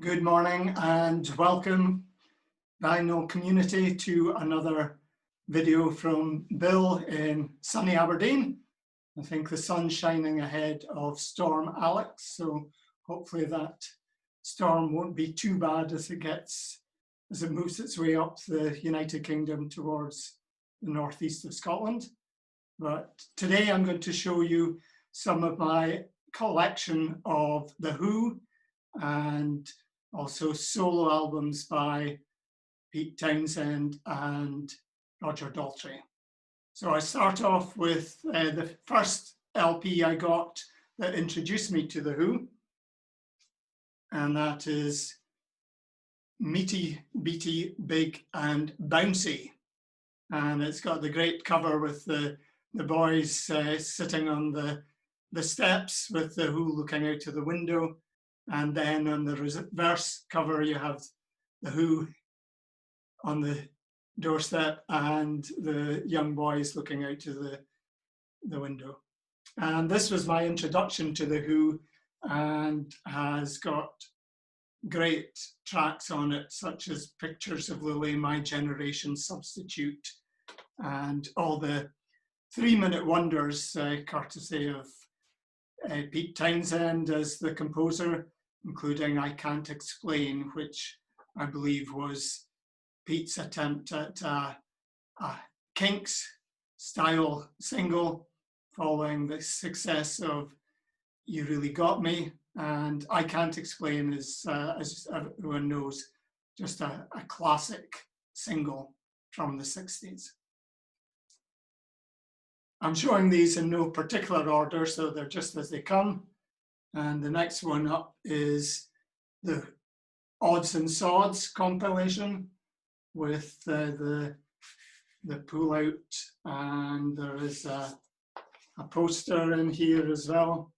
Good morning and welcome, Vinyl community, to another video from Bill in sunny Aberdeen. I think the sun's shining ahead of Storm Alex, so hopefully that storm won't be too bad as it moves its way up the United Kingdom towards the northeast of Scotland. But today I'm going to show you some of my collection of The Who and also solo albums by Pete Townshend and Roger Daltrey. So I start off with the first LP I got that introduced me to The Who, and that is Meaty, Beaty, Big and Bouncy. And it's got the great cover with the boys sitting on the steps with The Who looking out of the window. And then on the reverse cover, you have The Who on the doorstep and the young boys looking out to the window. And this was my introduction to The Who and has got great tracks on it, such as Pictures of Lily, My Generation, Substitute, and all the 3-minute wonders, courtesy of Pete Townshend as the composer, including I Can't Explain, which I believe was Pete's attempt at a Kinks style single following the success of You Really Got Me. And I Can't Explain is, as everyone knows, just a classic single from the 60s. I'm showing these in no particular order, so they're just as they come. And the next one up is the Odds and Sods compilation with the pull-out, and there is a poster in here as well.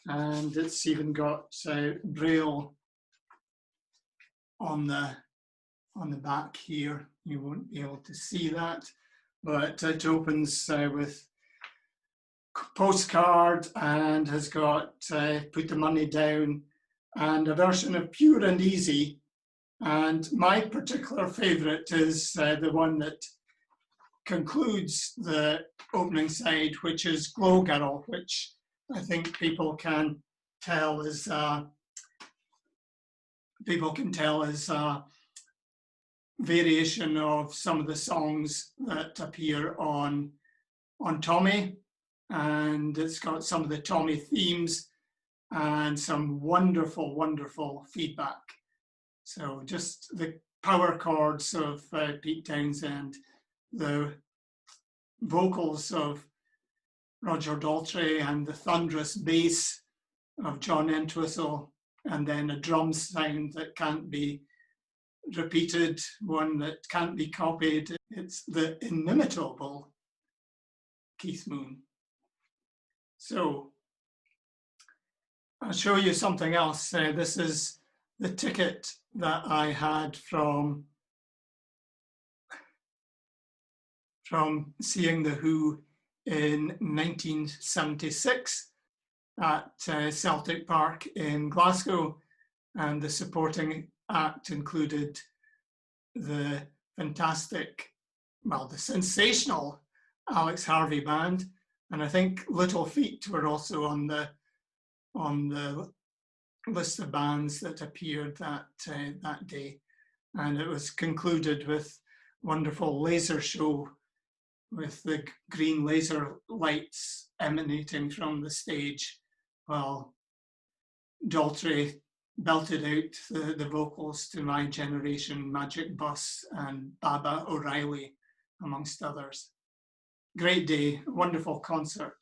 And it's even got Braille on the back here. You won't be able to see that, but it opens with postcard and has got Put the Money Down and a version of Pure and Easy. And my particular favourite is the one that concludes the opening side, which is Glow Girl, which I think people can tell is a variation of some of the songs that appear on Tommy. And it's got some of the Tommy themes and some wonderful, wonderful feedback. So just the power chords of Pete Townshend, the vocals of Roger Daltrey and the thunderous bass of John Entwistle, and then a drum sound that can't be repeated, one that can't be copied. It's the inimitable Keith Moon. So I'll show you something else. This is the ticket that I had from seeing The Who in 1976 at Celtic Park in Glasgow, and the supporting act included the fantastic, well, the sensational Alex Harvey Band, and I think Little Feat were also on the list of bands that appeared that day. And it was concluded with wonderful laser show with the green laser lights emanating from the stage, while Daltrey belted out the vocals to My Generation, Magic Bus and Babu OReilly, amongst others. Great day, wonderful concert.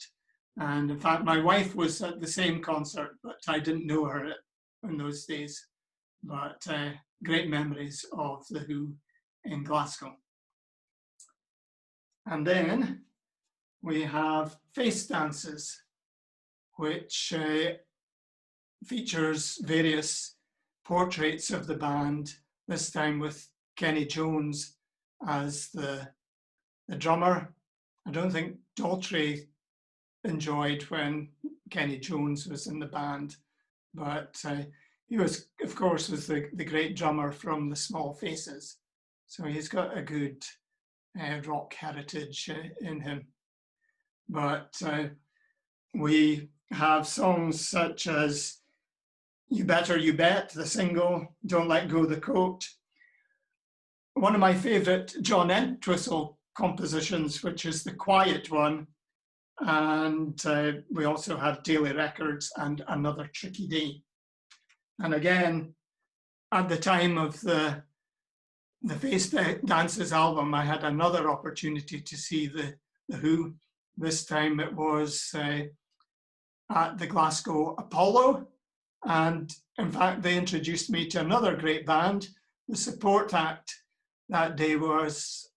And in fact, my wife was at the same concert, but I didn't know her in those days. But great memories of The Who in Glasgow. And then we have Face Dances, which features various portraits of the band, this time with Kenny Jones as the drummer. I don't think Daltrey enjoyed when Kenny Jones was in the band, but he was, of course, was the great drummer from the Small Faces. So he's got a good rock heritage in him. But we have songs such as You Better You Bet, the single, Don't Let Go the Coat. One of my favourite John Entwistle compositions, which is the quiet one. And we also have Daily Records and Another Tricky Day. And again, at the time of the Face Dances album, I had another opportunity to see the Who. This time it was at the Glasgow Apollo. And in fact, they introduced me to another great band. The support act that day was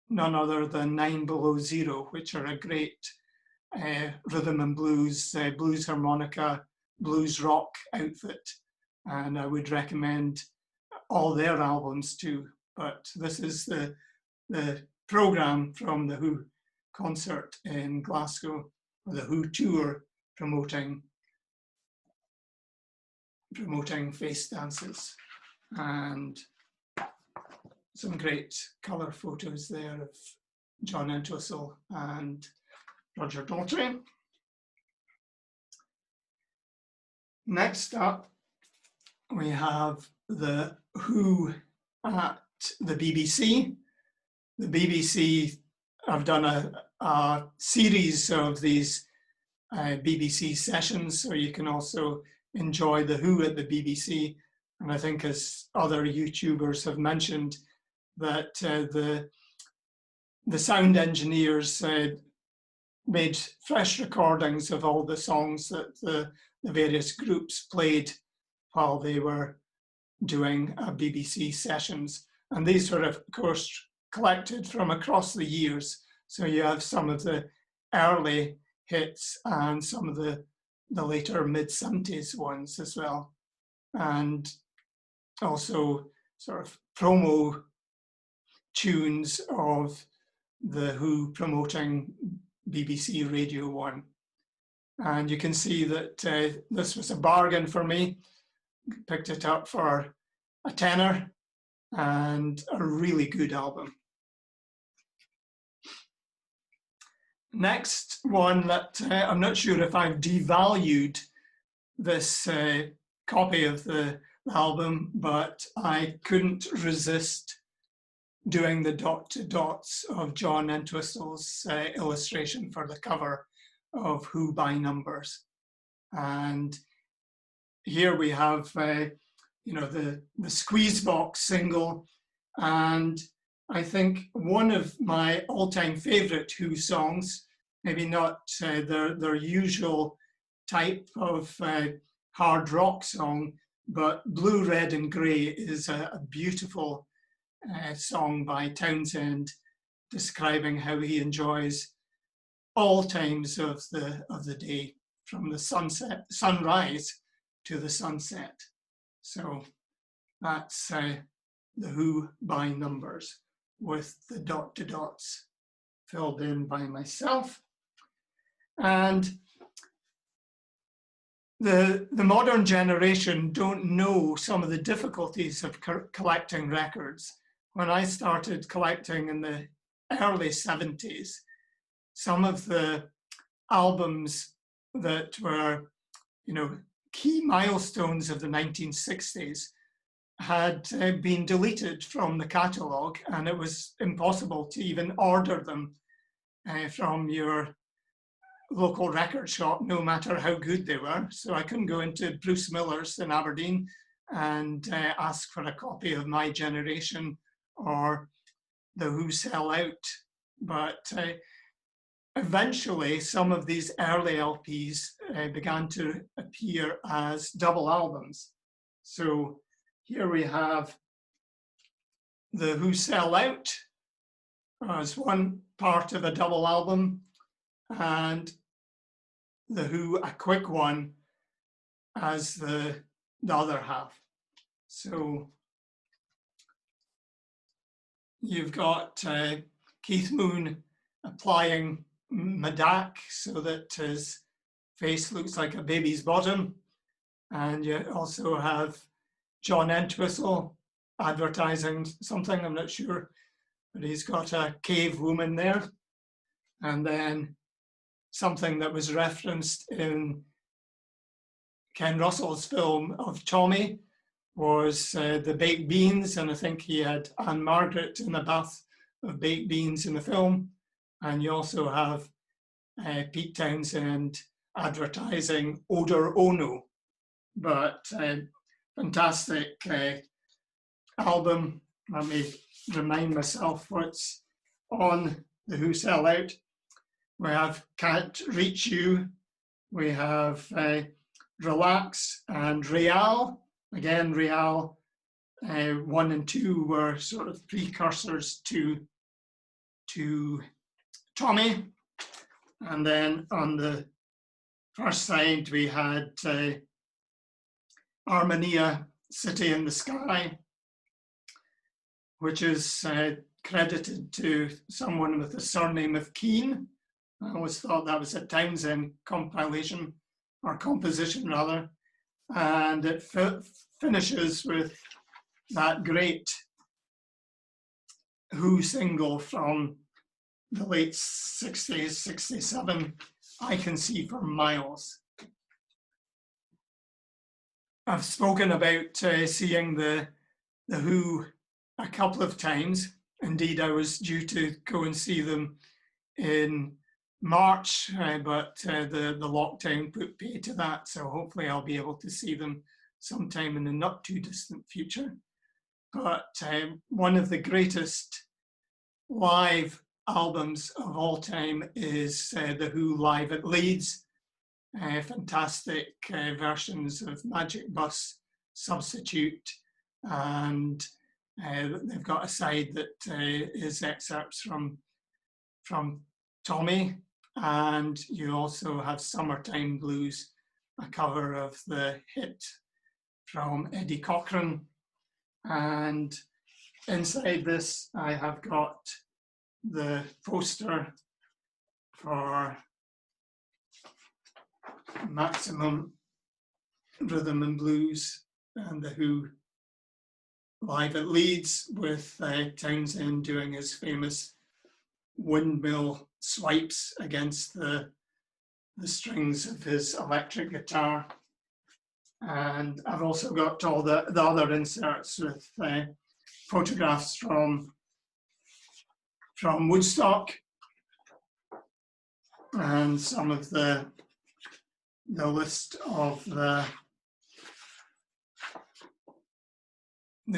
none other than 9 Below Zero, which are a great rhythm and blues, blues harmonica, blues rock outfit. And I would recommend all their albums too. But this is the program from the Who concert in Glasgow, or the Who tour promoting face dances. And some great colour photos there of John Entwistle and Roger Daltrey. Next up, we have the Who at the BBC. The BBC have done a series of these BBC sessions, so you can also enjoy the Who at the BBC. And I think, as other YouTubers have mentioned, that the sound engineers made fresh recordings of all the songs that the various groups played while they were doing BBC sessions. And these were, of course, collected from across the years. So you have some of the early hits and some of the later mid-70s ones as well. And also sort of promo tunes of the Who promoting BBC Radio 1. And you can see that this was a bargain for me. Picked it up for a tenner, and a really good album. Next one that I'm not sure if I've devalued this copy of the album, but I couldn't resist doing the dot to dots of John Entwistle's illustration for the cover of Who by Numbers. And here we have the Squeeze Box single, and I think one of my all-time favorite Who songs, maybe not their usual type of hard rock song, but Blue, Red and Grey is a beautiful song by Townshend, describing how he enjoys all times of the day, from the sunrise to the sunset. So that's the Who by Numbers, with the dot to dots filled in by myself. And the modern generation don't know some of the difficulties of collecting records. When I started collecting in the early 70s, some of the albums that were, key milestones of the 1960s had been deleted from the catalogue, and it was impossible to even order them from your local record shop, no matter how good they were. So I couldn't go into Bruce Miller's in Aberdeen and ask for a copy of My Generation or the Who Sell Out. But eventually, some of these early LPs began to appear as double albums. So here we have the Who Sell Out as one part of a double album, and the Who, a quick one, as the other half. So you've got Keith Moon applying Medak so that his face looks like a baby's bottom, And you also have John Entwistle advertising something, I'm not sure, but he's got a cave woman there. And then something that was referenced in Ken Russell's film of Tommy was the baked beans, and I think he had Anne Margaret in a bath of baked beans in the film. And you also have Pete Townshend advertising Odor Ono, but fantastic album. Let me remind myself what's on the Who Sell Out. We have Can't Reach You, we have Relax and Real. Again, Real 1 and 2 were sort of precursors to Tommy. And then on the first side, we had Armonia, City in the Sky, which is credited to someone with the surname of Keane. I always thought that was a Townshend compilation, or composition rather. And it finishes with that great Who single from the late 60s, 67, I Can See for Miles. I've spoken about seeing the Who a couple of times. Indeed, I was due to go and see them in March, but the lockdown put pay to that. So hopefully I'll be able to see them sometime in the not too distant future. But one of the greatest live albums of all time is the Who live at Leeds. Fantastic versions of Magic Bus, Substitute, and they've got a side that is excerpts from Tommy, and you also have Summertime Blues, a cover of the hit from Eddie Cochran. And inside this, I have got the poster for Maximum Rhythm and Blues and the Who live at Leeds, with Townshend doing his famous windmill swipes against the strings of his electric guitar. And I've also got all the other inserts with photographs from Woodstock, and some of the list of the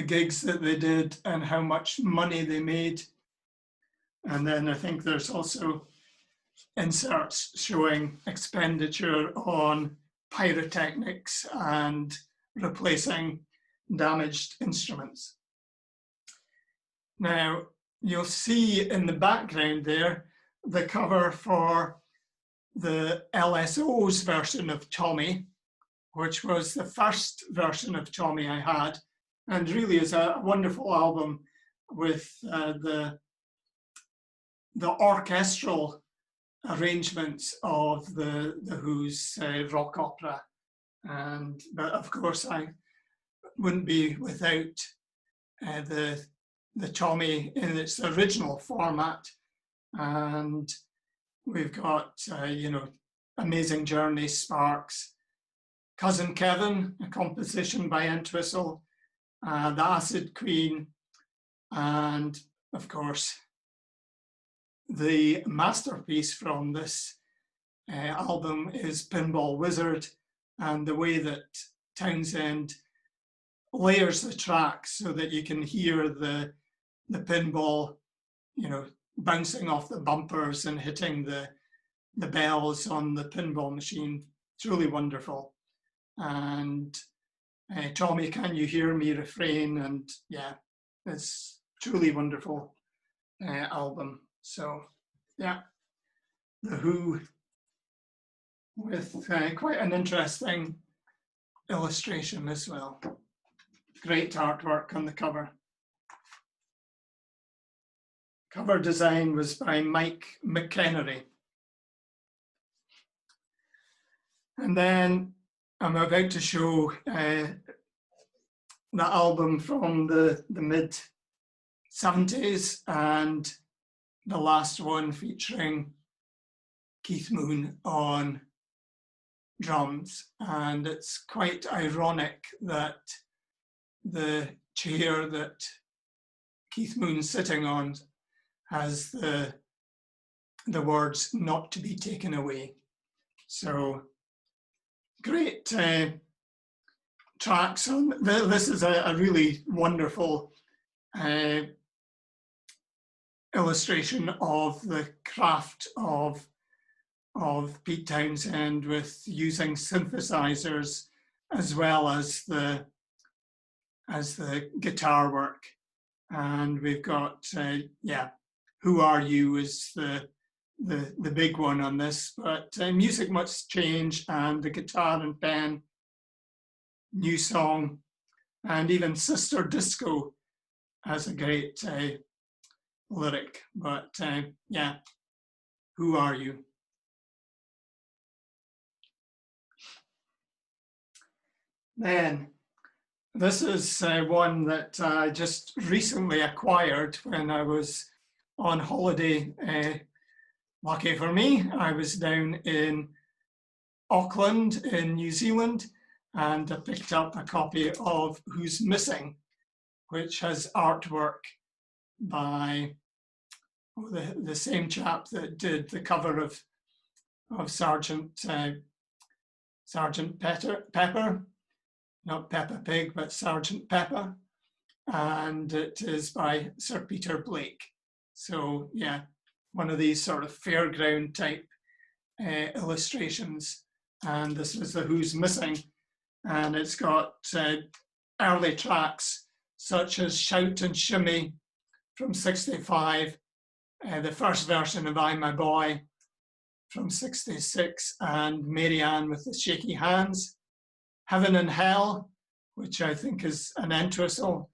gigs that they did and how much money they made. And then I think there's also inserts showing expenditure on pyrotechnics and replacing damaged instruments. Now, you'll see in the background there the cover for the LSO's version of Tommy, which was the first version of Tommy I had, and really is a wonderful album with the orchestral arrangements of the Who's rock opera. But of course, I wouldn't be without the Tommy in its original format. And we've got, Amazing Journey, Sparks, Cousin Kevin, a composition by Entwistle, The Acid Queen, and of course, the masterpiece from this album is Pinball Wizard, and the way that Townshend layers the tracks so that you can hear the pinball, bouncing off the bumpers and hitting the bells on the pinball machine. Truly wonderful. And Tommy, Can You Hear Me refrain, and yeah, it's truly wonderful album. So yeah, the Who with quite an interesting illustration as well. Great artwork on the cover. Cover design was by Mike McKennery. And then I'm about to show the album from the mid 70s and the last one featuring Keith Moon on drums. And it's quite ironic that the chair that Keith Moon's sitting on has the words "not to be taken away." So great tracks on this. Is a really wonderful illustration of the craft of Pete Townshend, with using synthesizers as well as the guitar work. And we've got "Who Are You" is the big one on this, but Music Must Change and the Guitar and Pen, New Song, and even Sister Disco has a great lyric. But "Who Are You?" Then this is one that I just recently acquired when I was on holiday. Lucky for me, I was down in Auckland in New Zealand, and I picked up a copy of "Who's Missing," which has artwork by the same chap that did the cover of Sergeant Pepper, not Peppa Pig, but Sergeant Pepper, and it is by Sir Peter Blake. So yeah, one of these sort of fairground type illustrations. And this is the "Who's Missing," and it's got early tracks such as "Shout and Shimmy" from '65, the first version of "I'm a Boy" from '66, and "Mary Ann with the Shaky Hands," "Heaven and Hell," which I think is an Entwistle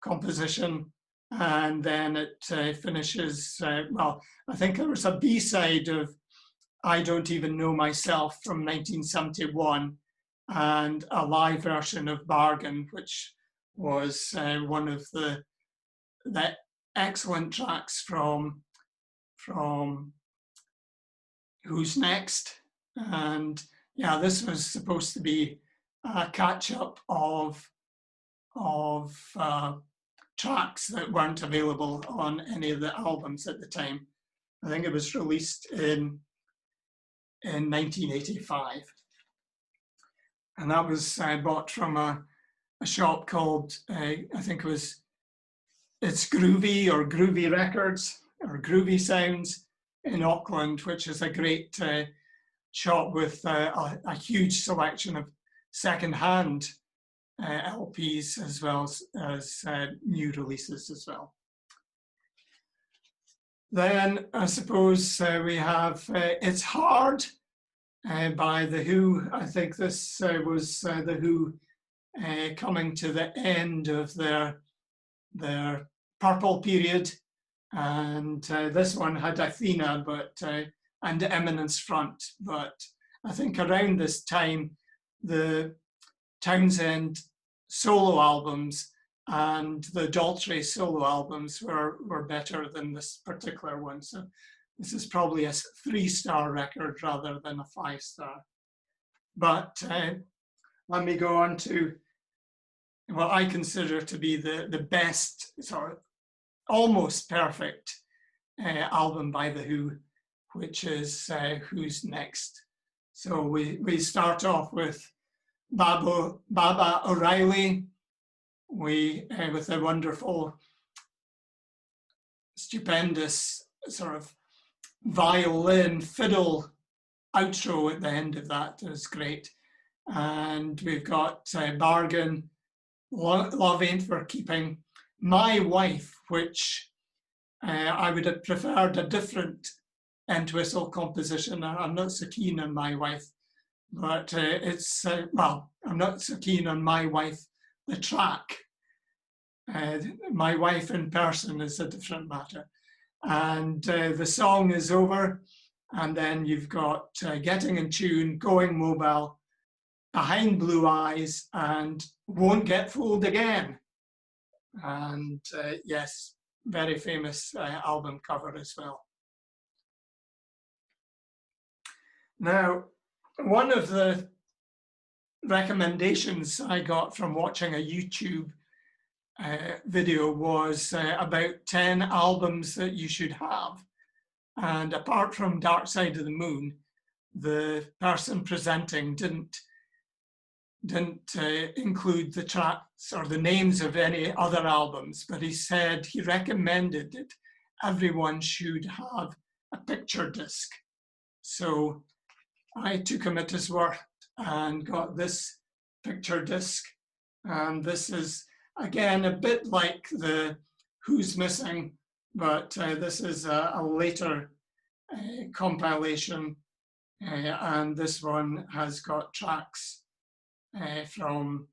composition. And then it finishes, well, I think there was a B-side of "I Don't Even Know Myself" from 1971, and a live version of "Bargain," which was one of the excellent tracks from "Who's Next?" And yeah, this was supposed to be a catch-up of tracks that weren't available on any of the albums at the time. I think it was released in 1985. And that was bought from a shop called, I think it was It's Groovy or Groovy Records or Groovy Sounds in Auckland, which is a great shop with a huge selection of second-hand LPs as well as new releases as well. Then I suppose we have "It's Hard" by The Who. I think this was The Who coming to the end of their Purple period, and this one had Athena and Eminence Front, but I think around this time the Townshend solo albums and the Daltrey solo albums were better than this particular one. So this is probably a 3-star record rather than a 5-star. But let me go on to what I consider to be the best, sort of almost perfect album by The Who, which is "Who's Next?" So we start off with Baba OReilly, with a wonderful, stupendous sort of violin fiddle outro at the end of that. It was great. And we've got "Bargain," "Love Ain't for Keeping," "My Wife," which I would have preferred a different Entwistle composition. I'm not so keen on "My Wife," but it's, well, I'm not so keen on "My Wife," the track. "My Wife" in person is a different matter. And the song is over, and then you've got "Getting in Tune," "Going Mobile," Behind Blue Eyes and Won't Get Fooled Again. And yes, very famous album cover as well. Now, one of the recommendations I got from watching a YouTube video was about 10 albums that you should have. And apart from Dark Side of the Moon, the person presenting didn't include the tracks or the names of any other albums, but he said he recommended that everyone should have a picture disc. So I took him at his word and got this picture disc. And this is, again, a bit like the Who's Missing, but this is a later compilation. And this one has got tracks from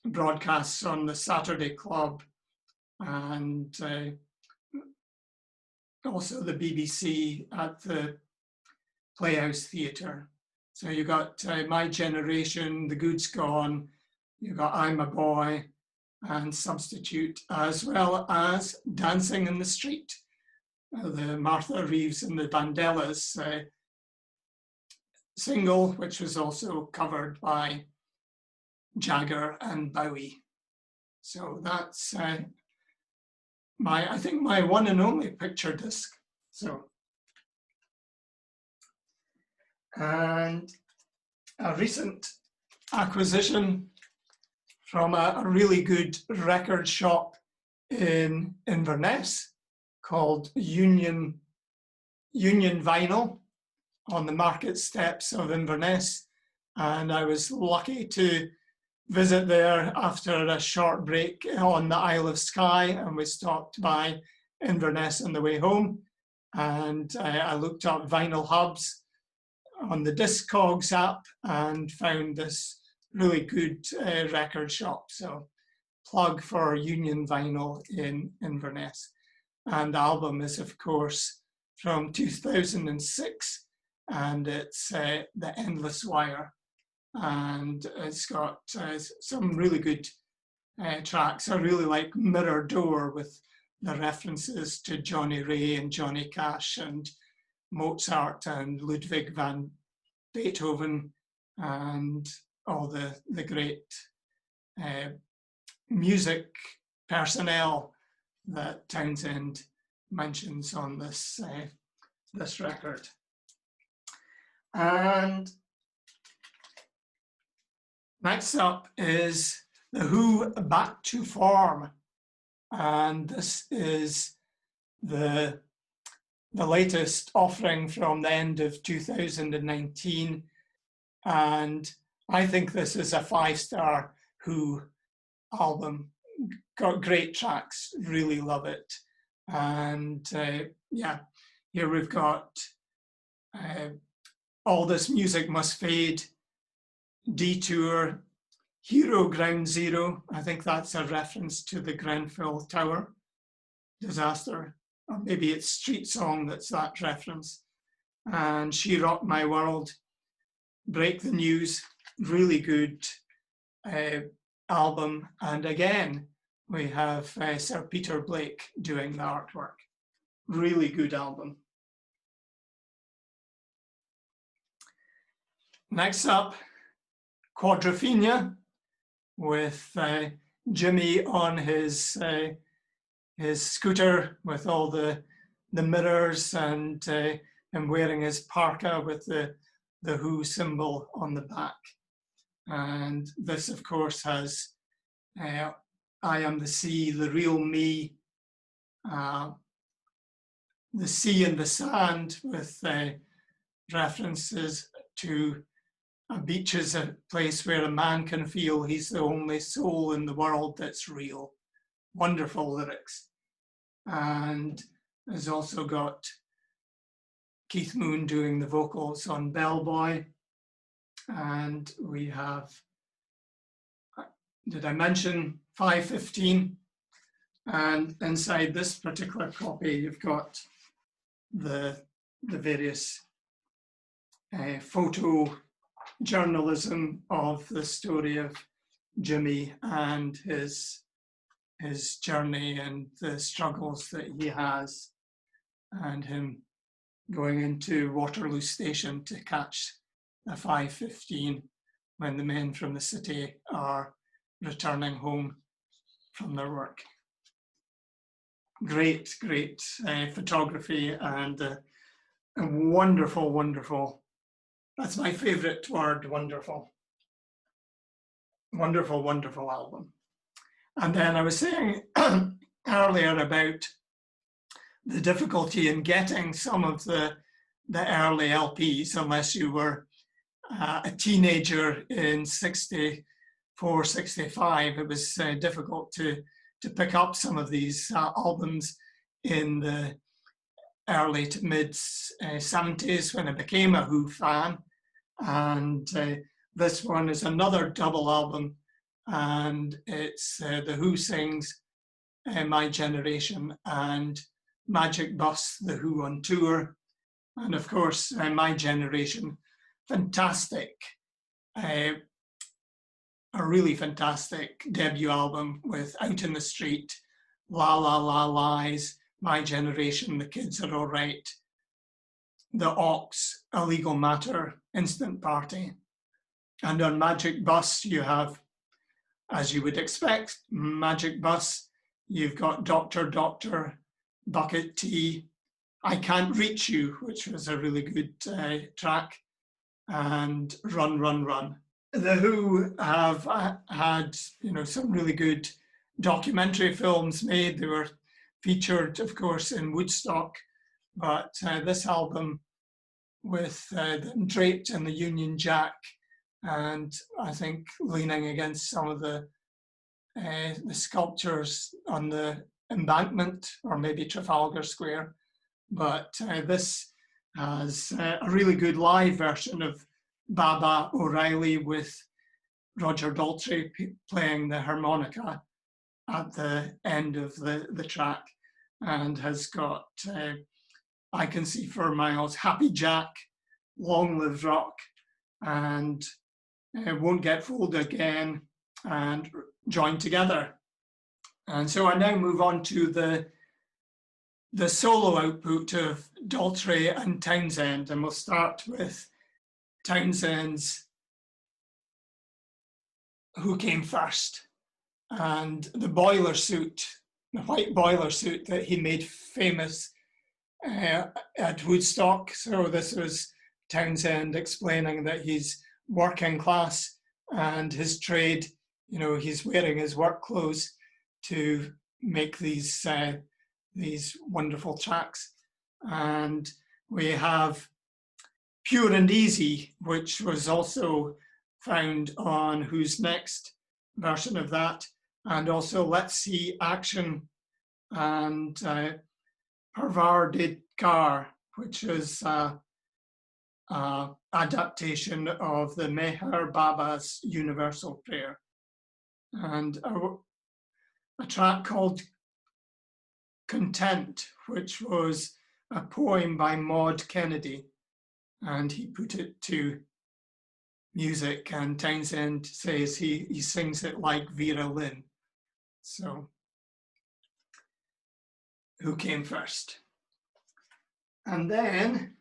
broadcasts on the Saturday Club and also the BBC at the Playhouse Theatre. So you got My Generation, The Good's Gone, you got I'm a Boy, and Substitute, as well as Dancing in the Street, the Martha Reeves and the Vandellas single, which was also covered by Jagger and Bowie. So that's I think my one and only picture disc. So, and a recent acquisition from a really good record shop in Inverness called Union Vinyl on the market steps of Inverness. And I was lucky to visit there after a short break on the Isle of Skye, and we stopped by Inverness on the way home. And I looked up Vinyl Hubs on the Discogs app and found this really good record shop. So plug for Union Vinyl in Inverness. And the album is, of course, from 2006, and it's The Endless Wire. And it's got some really good tracks. I really like Mirror Door with the references to Johnny Ray and Johnny Cash and Mozart and Ludwig van Beethoven and all the great music personnel that Townshend mentions on this record. And next up is The Who Back to Form. And this is the latest offering from the end of 2019. And I think this is a 5-star Who album. Got great tracks, really love it. And yeah, here we've got All This Music Must Fade, Detour, Hero Ground Zero. I think that's a reference to the Grenfell Tower disaster. Or maybe it's Street Song that's that reference. And She Rocked My World, Break the News, really good album. And again, we have Sir Peter Blake doing the artwork. Really good album. Next up, Quadrafinia with Jimmy on his scooter with all the mirrors and him wearing his parka with the Who symbol on the back. And this, of course, has I Am the Sea, The Real Me, the sea and the sand with references to a beach is a place where a man can feel he's the only soul in the world that's real. Wonderful lyrics. And there's also got Keith Moon doing the vocals on Bellboy. And we have, did I mention 515? And inside this particular copy, you've got the various photo journalism of the story of Jimmy and his journey and the struggles that he has, and him going into Waterloo Station to catch the 5:15 when the men from the city are returning home from their work. Great photography and a wonderful, that's my favorite word, wonderful album. And then I was saying earlier about the difficulty in getting some of the early LPs, unless you were a teenager in 64, 65. It was difficult to pick up some of these albums in the early to mid 70s when I became a Who fan. And this one is another double album, and it's The Who sings My Generation and Magic Bus, The Who on Tour. And of course, My Generation, fantastic, a really fantastic debut album with Out in the Street, La La La Lies, My Generation, The Kids Are All Right, The Ox, A Legal Matter, Instant Party. And on Magic Bus, you have, as you would expect, Magic Bus, you've got Doctor, Doctor, Bucket Tea, I Can't Reach You, which was a really good track, and Run, Run, Run. The Who have had, some really good documentary films made. They were featured, of course, in Woodstock, but this album with them draped in the Union Jack, and I think leaning against some of the sculptures on the embankment, or maybe Trafalgar Square. But this has a really good live version of Baba O'Reilly with Roger Daltrey playing the harmonica at the end of the track, and has got I Can See for Miles, Happy Jack, Long Live Rock, and Won't Get Fooled Again, and Join Together. And so I now move on to the solo output of Daltrey and Townshend, and we'll start with Townshend's Who Came First, and the boiler suit, the white boiler suit that he made famous at Woodstock. So this was Townshend explaining that he's working class and his trade, he's wearing his work clothes to make these wonderful tracks. And we have Pure and Easy, which was also found on Who's Next version of that, and also Let's See Action and Pervarded Car, which is adaptation of the Meher Baba's Universal Prayer, and a track called Content, which was a poem by Maud Kennedy, and he put it to music, and Townshend says he sings it like Vera Lynn. So, Who Came First? And then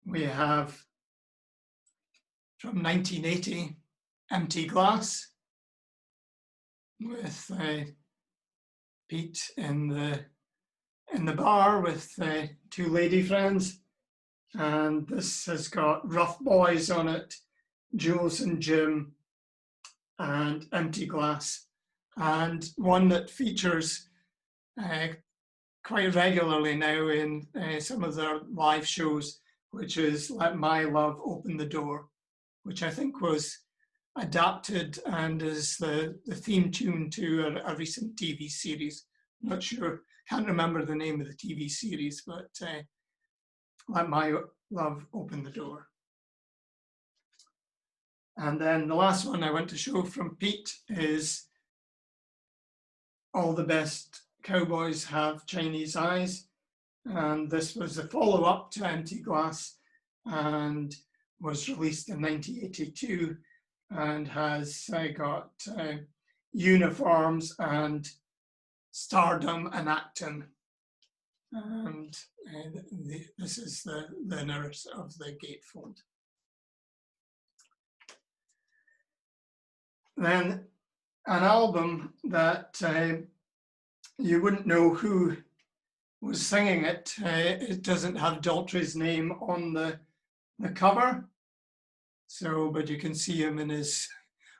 we have, from 1980, Empty Glass, with Pete in the bar with two lady friends, and this has got Rough Boys on it, Jules and Jim, and Empty Glass, and one that features quite regularly now in some of their live shows, which is Let My Love Open the Door, which I think was adapted and is the theme tune to a recent TV series. I'm not sure, can't remember the name of the TV series, but Let My Love Open the Door. And then the last one I want to show from Pete is All the Best Cowboys Have Chinese Eyes. And this was a follow-up to Empty Glass, and was released in 1982 and has got uniforms and stardom and actin. And this is the nurse of the gatefold. Then an album that you wouldn't know who was singing it. It doesn't have Daltrey's name on the cover. So, but you can see him in his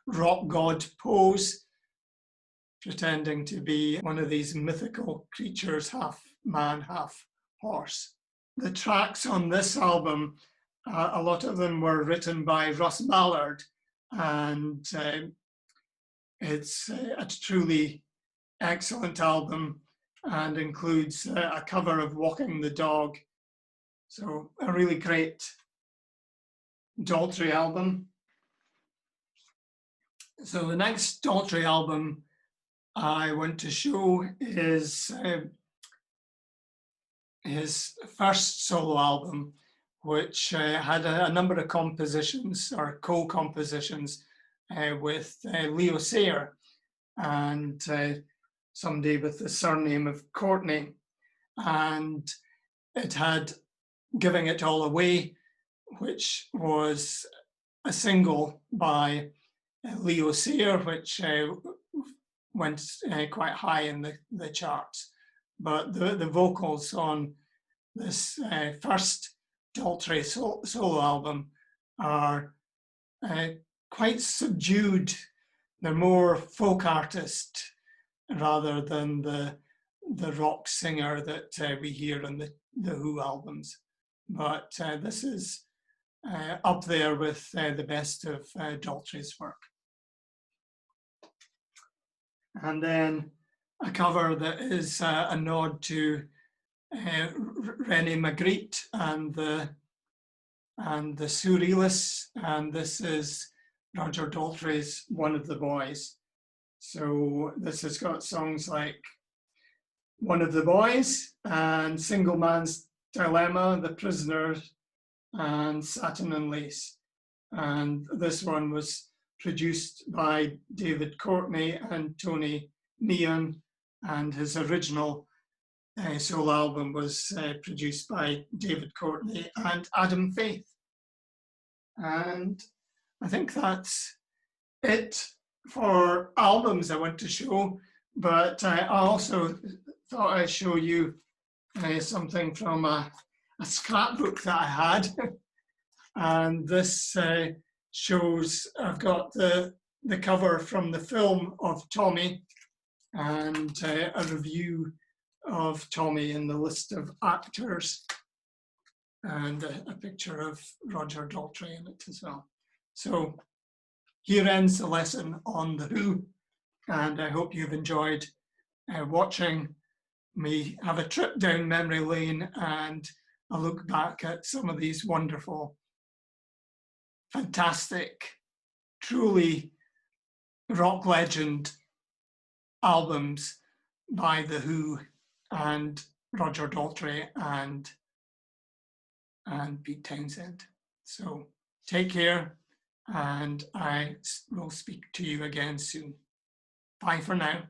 rock god pose, pretending to be one of these mythical creatures, half man, half horse. The tracks on this album, a lot of them were written by Russ Mallard, and it's a truly excellent album and includes a cover of Walking the Dog. So a really great Daltrey album. So the next Daltrey album I want to show is his first solo album, which had a number of compositions or co-compositions with Leo Sayer and somebody with the surname of Courtney. And it had Giving It All Away, which was a single by Leo Sayer, which went quite high in the charts. But the vocals on this first Daltrey solo album are quite subdued. They're more folk artist rather than the rock singer that we hear on the Who albums. But this is up there with the best of Daltrey's work. And then a cover that is a nod to René Magritte and the Surrealists, and this is Roger Daltrey's One of the Boys. So this has got songs like One of the Boys and Single Man's Dilemma, The Prisoner, and Satin and Lace. And this one was produced by David Courtney and Tony Meehan, and his original solo album was produced by David Courtney and Adam Faith. And I think that's it for albums I want to show, but I also thought I'd show you something from a scrapbook that I had. And this shows, I've got the cover from the film of Tommy and a review of Tommy in the list of actors, and a picture of Roger Daltrey in it as well. So here ends the lesson on the Who, and I hope you've enjoyed watching me have a trip down memory lane and a look back at some of these wonderful, fantastic, truly rock legend albums by The Who and Roger Daltrey and Pete Townshend. So take care, and I will speak to you again soon. Bye for now.